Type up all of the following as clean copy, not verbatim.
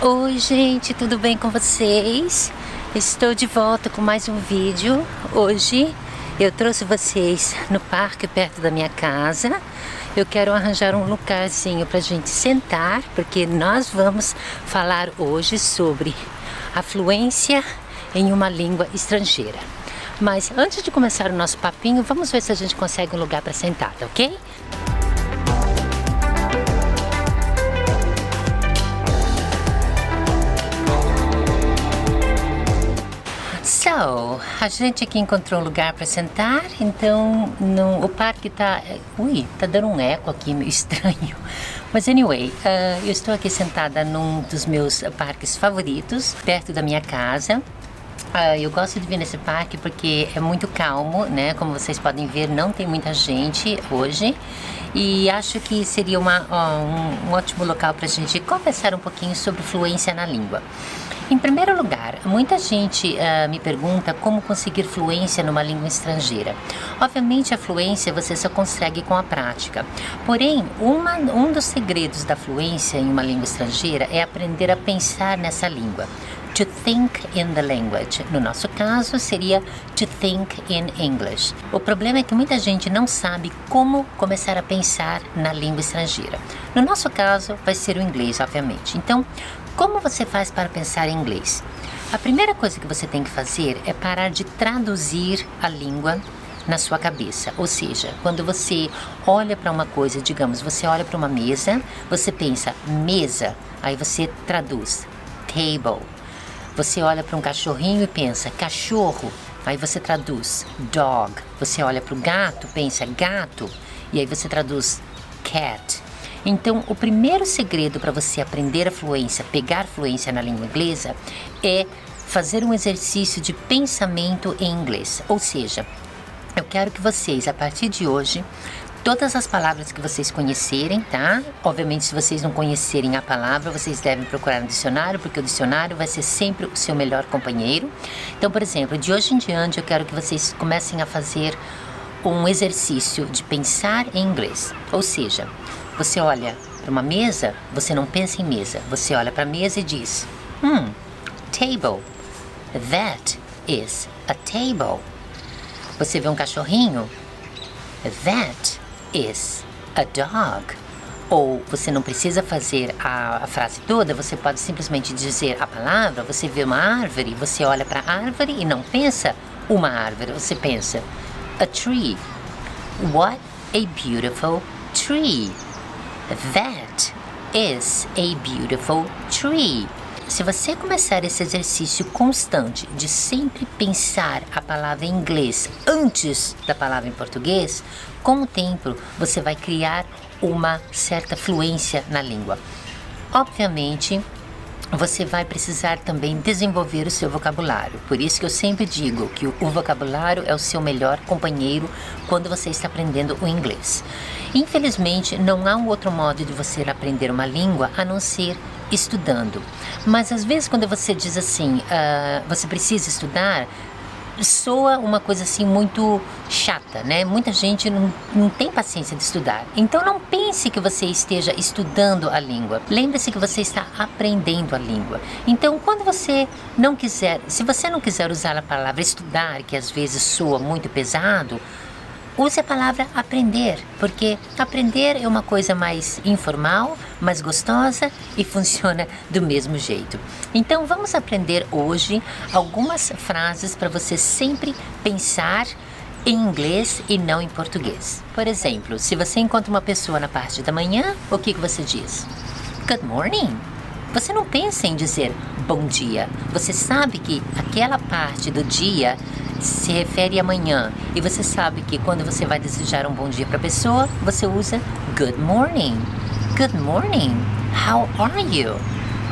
Oi gente, tudo bem com vocês? Estou de volta com mais um vídeo. Hoje eu trouxe vocês no parque perto da minha casa. Eu quero arranjar um lugarzinho pra gente sentar, porque nós vamos falar hoje sobre a fluência em uma língua estrangeira. Mas antes de começar o nosso papinho, vamos ver se a gente consegue um lugar para sentar, tá ok? A gente aqui encontrou um lugar para sentar, então o parque tá... tá dando um eco aqui meio estranho. Mas anyway, eu estou aqui sentada num dos meus parques favoritos, perto da minha casa. Eu gosto de vir nesse parque porque é muito calmo, né? Como vocês podem ver, não tem muita gente hoje. E acho que seria um ótimo local para a gente conversar um pouquinho sobre fluência na língua. Em primeiro lugar, muita gente me pergunta como conseguir fluência numa língua estrangeira. Obviamente, a fluência você só consegue com a prática. Porém, um dos segredos da fluência em uma língua estrangeira é aprender a pensar nessa língua. To think in the language. No nosso caso, seria to think in English. O problema é que muita gente não sabe como começar a pensar na língua estrangeira. No nosso caso, vai ser o inglês, obviamente. Então, como você faz para pensar em inglês? A primeira coisa que você tem que fazer é parar de traduzir a língua na sua cabeça. Ou seja, quando você olha para uma coisa, digamos, você olha para uma mesa, você pensa mesa, aí você traduz table. Você olha para um cachorrinho e pensa cachorro, aí você traduz dog. Você olha para o gato, pensa gato, e aí você traduz cat. Então, o primeiro segredo para você aprender a fluência, pegar fluência na língua inglesa, é fazer um exercício de pensamento em inglês. Ou seja, eu quero que vocês, a partir de hoje, todas as palavras que vocês conhecerem, tá? Obviamente, se vocês não conhecerem a palavra, vocês devem procurar no dicionário, porque o dicionário vai ser sempre o seu melhor companheiro. Então, por exemplo, de hoje em diante, eu quero que vocês comecem a fazer um exercício de pensar em inglês. Ou seja, você olha para uma mesa, você não pensa em mesa. Você olha para a mesa e diz, table. That is a table. Você vê um cachorrinho? That is a dog. Ou você não precisa fazer a frase toda, você pode simplesmente dizer a palavra. Você vê uma árvore, você olha para a árvore e não pensa uma árvore, você pensa a tree. What a beautiful tree. That is a beautiful tree. Se você começar esse exercício constante de sempre pensar a palavra em inglês antes da palavra em português, com o tempo você vai criar uma certa fluência na língua. Obviamente, você vai precisar também desenvolver o seu vocabulário. Por isso que eu sempre digo que o vocabulário é o seu melhor companheiro quando você está aprendendo o inglês. Infelizmente, não há um outro modo de você aprender uma língua a não ser estudando. Mas às vezes quando você diz assim, você precisa estudar, soa uma coisa assim muito chata, né? Muita gente não tem paciência de estudar. Então não pense que você esteja estudando a língua. Lembre-se que você está aprendendo a língua. Então quando você não quiser, se você não quiser usar a palavra estudar, que às vezes soa muito pesado, use a palavra aprender, porque aprender é uma coisa mais informal, mais gostosa e funciona do mesmo jeito. Então vamos aprender hoje algumas frases para você sempre pensar em inglês e não em português. Por exemplo, se você encontra uma pessoa na parte da manhã, o que você diz? Good morning. Você não pensa em dizer bom dia. Você sabe que aquela parte do dia se refere à manhã. E você sabe que quando você vai desejar um bom dia para a pessoa, você usa good morning. Good morning. How are you?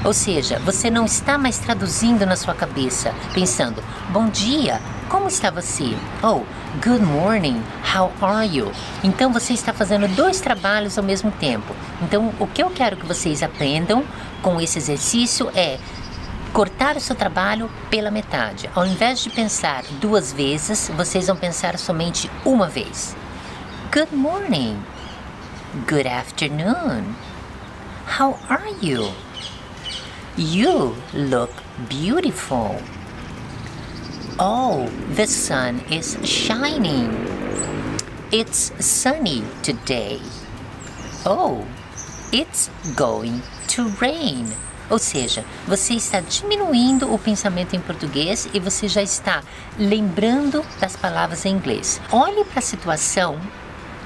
Ou seja, você não está mais traduzindo na sua cabeça, pensando, bom dia, como está você? Oh, good morning, how are you? Então você está fazendo dois trabalhos ao mesmo tempo. Então o que eu quero que vocês aprendam com esse exercício é cortar o seu trabalho pela metade. Ao invés de pensar duas vezes, vocês vão pensar somente uma vez. Good morning. Good afternoon. How are you? You look beautiful. Oh, the sun is shining. It's sunny today. Oh, it's going to rain. Ou seja, você está diminuindo o pensamento em português e você já está lembrando das palavras em inglês. Olhe para a situação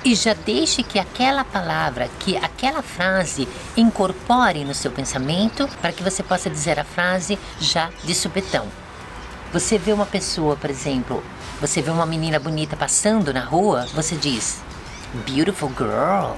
e já deixe que aquela palavra, que aquela frase incorpore no seu pensamento para que você possa dizer a frase já de supetão. Você vê uma pessoa, por exemplo, você vê uma menina bonita passando na rua, você diz, beautiful girl.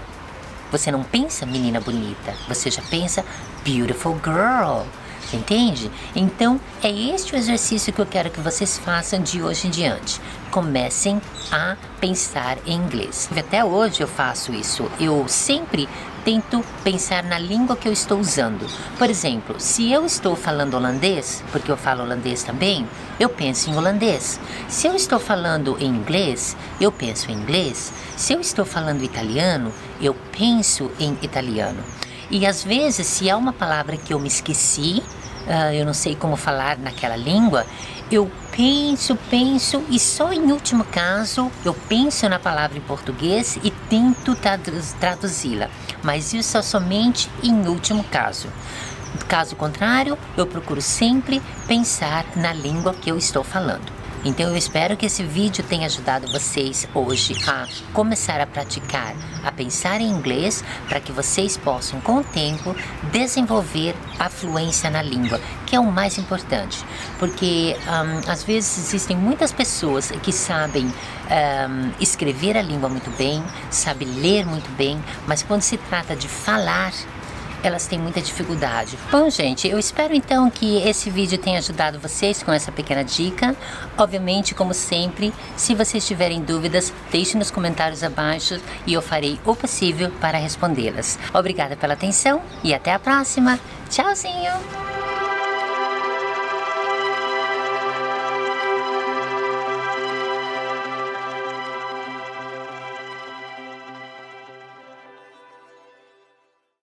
Você não pensa menina bonita, você já pensa beautiful girl. Entende? Então, é este o exercício que eu quero que vocês façam de hoje em diante. Comecem a pensar em inglês. Até hoje eu faço isso. Eu sempre tento pensar na língua que eu estou usando. Por exemplo, se eu estou falando holandês, porque eu falo holandês também, eu penso em holandês. Se eu estou falando em inglês, eu penso em inglês. Se eu estou falando italiano, eu penso em italiano. E às vezes, se há uma palavra que eu me esqueci, eu não sei como falar naquela língua, eu penso e só em último caso eu penso na palavra em português e tento traduzi-la, mas isso é somente em último caso. Caso contrário, eu procuro sempre pensar na língua que eu estou falando. Então eu espero que esse vídeo tenha ajudado vocês hoje a começar a praticar, a pensar em inglês, para que vocês possam, com o tempo, desenvolver a fluência na língua, que é o mais importante. Porque às vezes existem muitas pessoas que sabem escrever a língua muito bem, sabem ler muito bem, mas quando se trata de falar, elas têm muita dificuldade. Bom, gente, eu espero então que esse vídeo tenha ajudado vocês com essa pequena dica. Obviamente, como sempre, se vocês tiverem dúvidas, deixe nos comentários abaixo e eu farei o possível para respondê-las. Obrigada pela atenção e até a próxima. Tchauzinho!